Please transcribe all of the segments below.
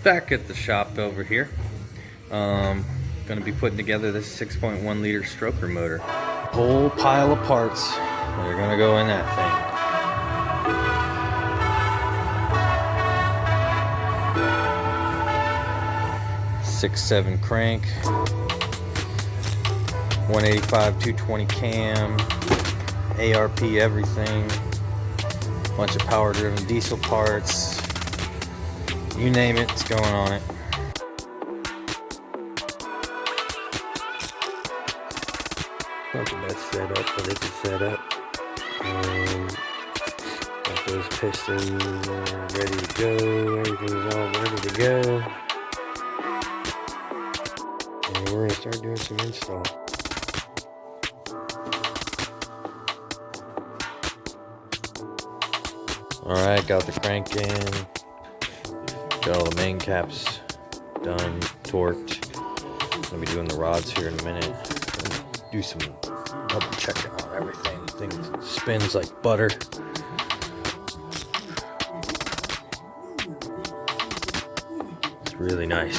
Back at the shop over here. Gonna be putting together this 6.1 liter stroker motor. Whole pile of parts that are gonna go in that thing. 6.7 crank, 185 220 cam, ARP everything, bunch of power driven diesel parts, you name it, it's going on it. Not the best setup, but it's a setup. Got those pistons ready to go. Everything's all ready to go. And we're gonna start doing some install. Alright, got the crank in. Got all the main caps done, torqued. Gonna be doing the rods here in a minute. Do some double checking on everything. Thing spins like butter. It's really nice.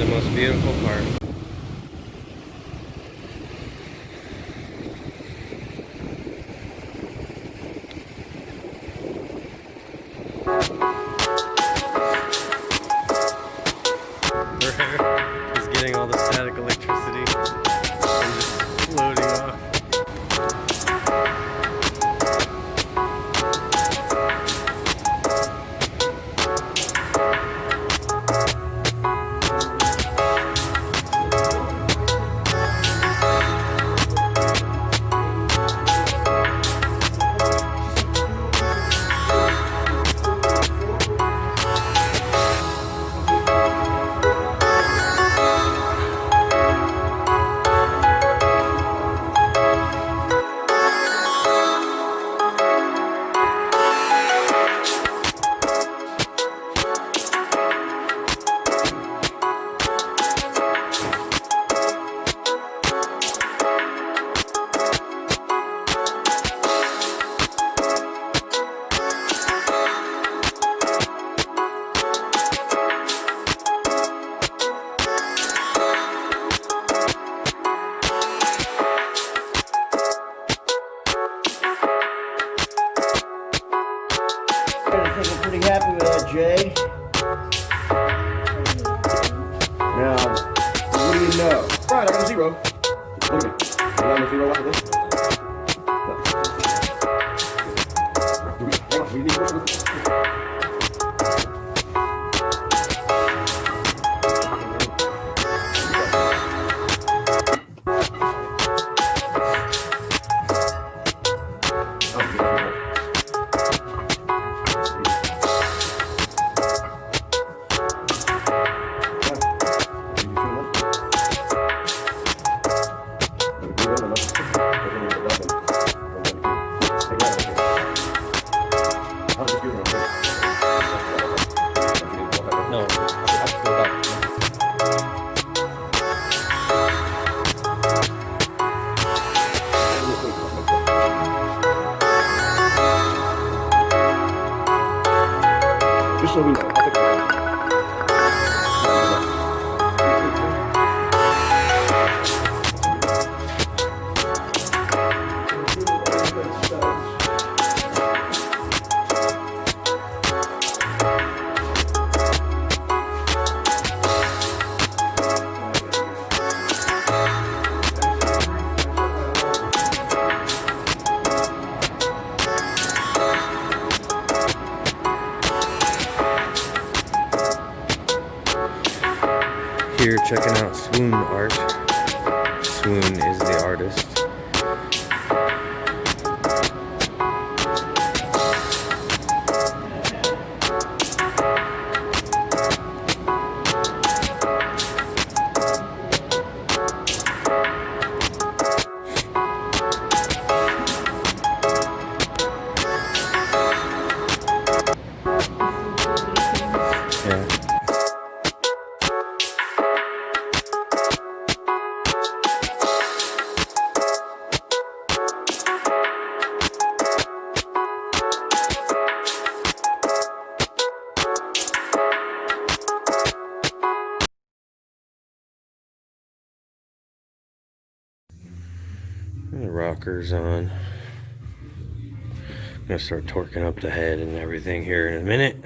Most beautiful part. He's getting all the static electricity and just floating off. I think I'm pretty happy with that, Jay. Now, what do you know? Right, I got a 0. Look at me. I got a 0 after this. Hang on, we need to though. I'll fix it. Here checking out Swoon art. Swoon is the artist. Yeah. The rocker's on. I'm gonna start torquing up the head and everything here in a minute.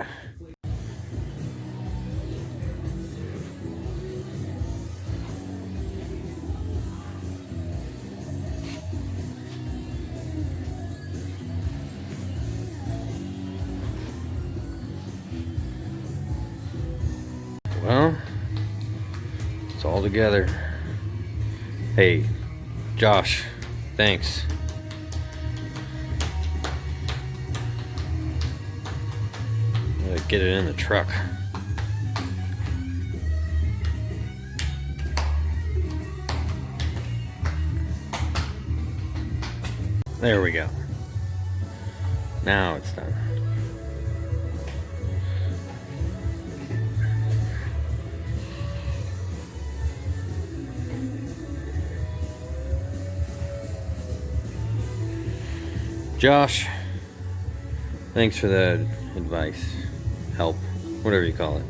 Well, it's all together. Hey, Josh, thanks. Gotta get it in the truck. There we go. Now it's done. Josh, thanks for the advice, help, whatever you call it.